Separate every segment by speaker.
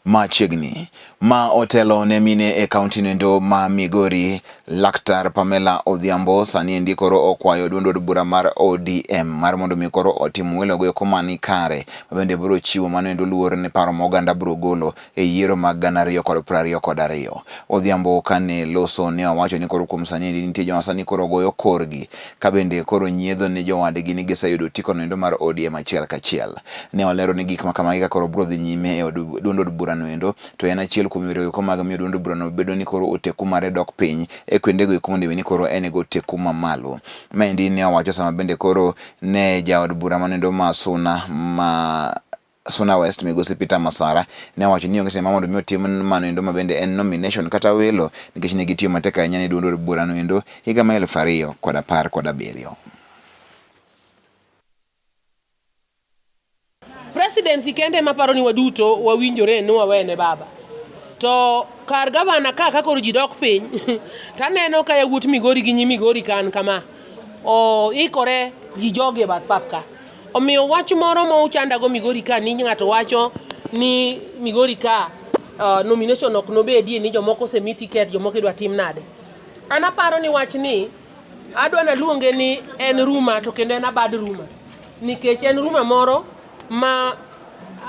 Speaker 1: Machiegni ma otelo ne mine e kaunti nendo ma Migori, Laktar Pamela Odhiambo sani endi koro okwayo duond od bura mar ODM mar mondo mi koro otim welo go komani kare mabende biro chiwo mano endo luor ne paro ma oganda biro golo e yiero mag 2022. Odhiambo kane loso ne owacho ni koro kuom sani endi nitie joma sani koro goyo korgi kabende koro nyiedho ne jowadgi ni giseyudo tiko nendo mar ODM achiel kachiel. Ne olero ni gik ma kamagi ka koro biro dhi nyime e duond od bura noendo to en achiel kuom yore ko mag miyo duond bura no bedo ni koro oteku mare dok piny e kwendego eko mondo ni koro en go teku mamalo. Ma endi ne owacho sama bende koro ne jaod bura manendo Suna West Migosi Peter Masara ne owacho ni onge sema mondo mi otim mano endo mabende en nomination kata welo nikech ne gitiyo matek ahinya ne duond od bura noendo higa ma 2017.
Speaker 2: Presidency kende maparo ni waduto wawinjore ni wawene baba. To kar gavana ka koro ji dok piny taneno ka yawuot Migori gi nyi Migori kan kama ikore ji joge bath pap ka. Omiyo wach moro ma uchanda go Migori ka ni ng'ato wacho ni Migori ka nomination ok nobedie ni jomoko semi ticket jomoko idwa tim nade. An aparo ni wach ni adwa na luonge ni en ruma to kendo en bad ruma. Nikech en ruma moro ma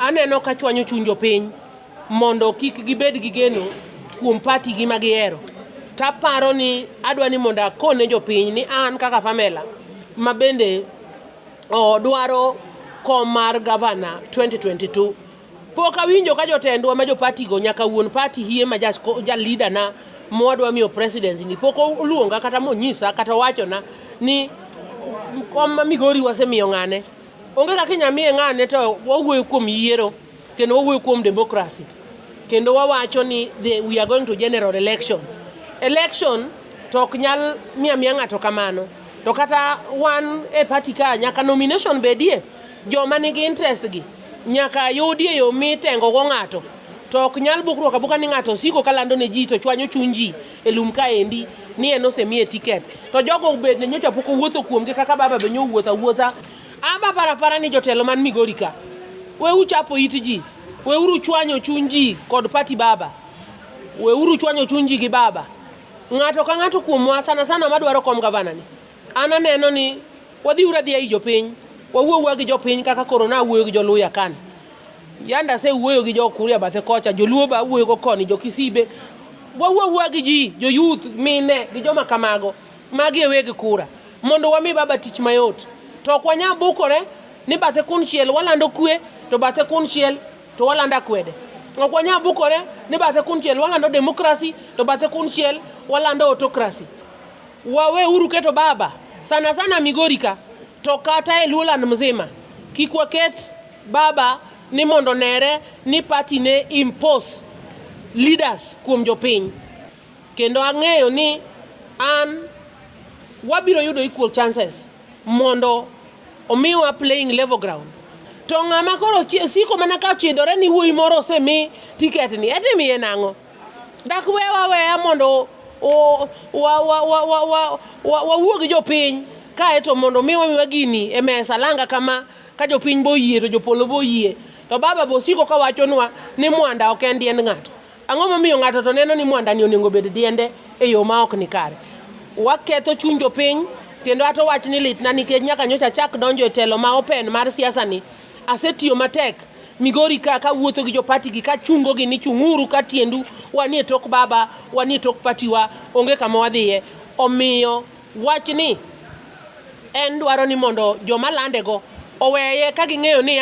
Speaker 2: aneno ka chwanyo chuny jopiny mondo kik gibed gi geno kuom party gi ma gihero. Taparo ni adwa ni mondo akone jopiny ni an kaka Pamela ma bende dwaro kom mar gavana 2022. Pok awinjo ka jotendwa ma jo party go nyaka wuon party hie ma ja leader na mwadwa miyo presidency ni pok oluonga kata monyisa kata wachona ni kom Migori wasemiyo ng'ane. Onge kaka inyamiye ng'ane to wawuoyo kuom yiero kendo wawuoyo kuom democracy kendo wawacho ni we are going to general election to ok nyal miya ng'ato kamano to kata wan e party ka nyaka nomination bedie joma nigi interest gi nyaka yudie yo mitengo go ng'ato to ok nyal bukruok abuka ni ng'ato siko kalando ne ji to chwanyo chuny ji e lum ka endi ni en osemiye ticket to jogo bed ne nyocha pok wuotho kuomgi kaka baba be wuotha aba para ni jotelo man Migori ka we uchapo it ji we uru chwanyo chuny ji kod party baba we uru chwanyo chuny ji gi baba ng'ato ka ng'ato kuomwa sana madwaro kom gavana ni ana neno ni wadhi uradhi ai jopiny wawuowa gi jopiny kaka korona wuoyo gi joluya kan yanda se wuoyo gi jokuria bathe kocha joluo ba wuoyo go koni jokisibe wawuowa gi ji jo youth mine gi joma kamago magi ewegi kura mondo wami baba tich mayot to kwanya bukore ni bathe kunchiel walando kwe to bathe kunchiel to walanda kwede kwanya bukore ni bathe kunchiel walando democracy to bathe kunchiel walando autocracy wawe uru keto baba sana Migori ka to kata e Luland mzima kikwa ket baba ni mondo nere ni party ne impose leaders kuom jopiny kendo ang'eyo ni an wabiro yudo equal chances mondo omiwa playing level ground to ng'ama koro siko mana ka chidore ni wuoyi moro semi ticket ni etimiye nang'o dak weya mondo wawuo gi jopiny kae to mondo miwa gini e mesa langa kama ka jopiny boyie to jopolo boyie to baba bosiko ka wachonwa ni mwanda ok en diend ng'ato. Ang'o momiyo ng'ato to neno ni mwanda ni onego bed diende e yo ma ok ni kare. Waketho chuny jopiny kendo ato wach ni litna nikech nyaka nyocha chak donjo e telo ma open mar siasa ni asetiyo matek Migori ka wuotho gi jopati gi ka chungo gi ni chunguru ka tiendu wanie tok baba wanie tok patiwa onge kama wadhiye. Omiyo wach ni en dwaro ni mondo joma lande go oweye ka ging'eyo ni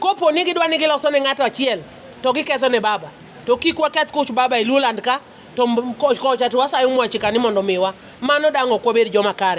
Speaker 2: kopo ni gidwa ni giloso ne ng'ato achiel to giketho ne baba to kik waketh kuch baba e Luland ka to kocha to wasayo mwachi ka ni mondo miwa mano dang' ok wabed joma kare.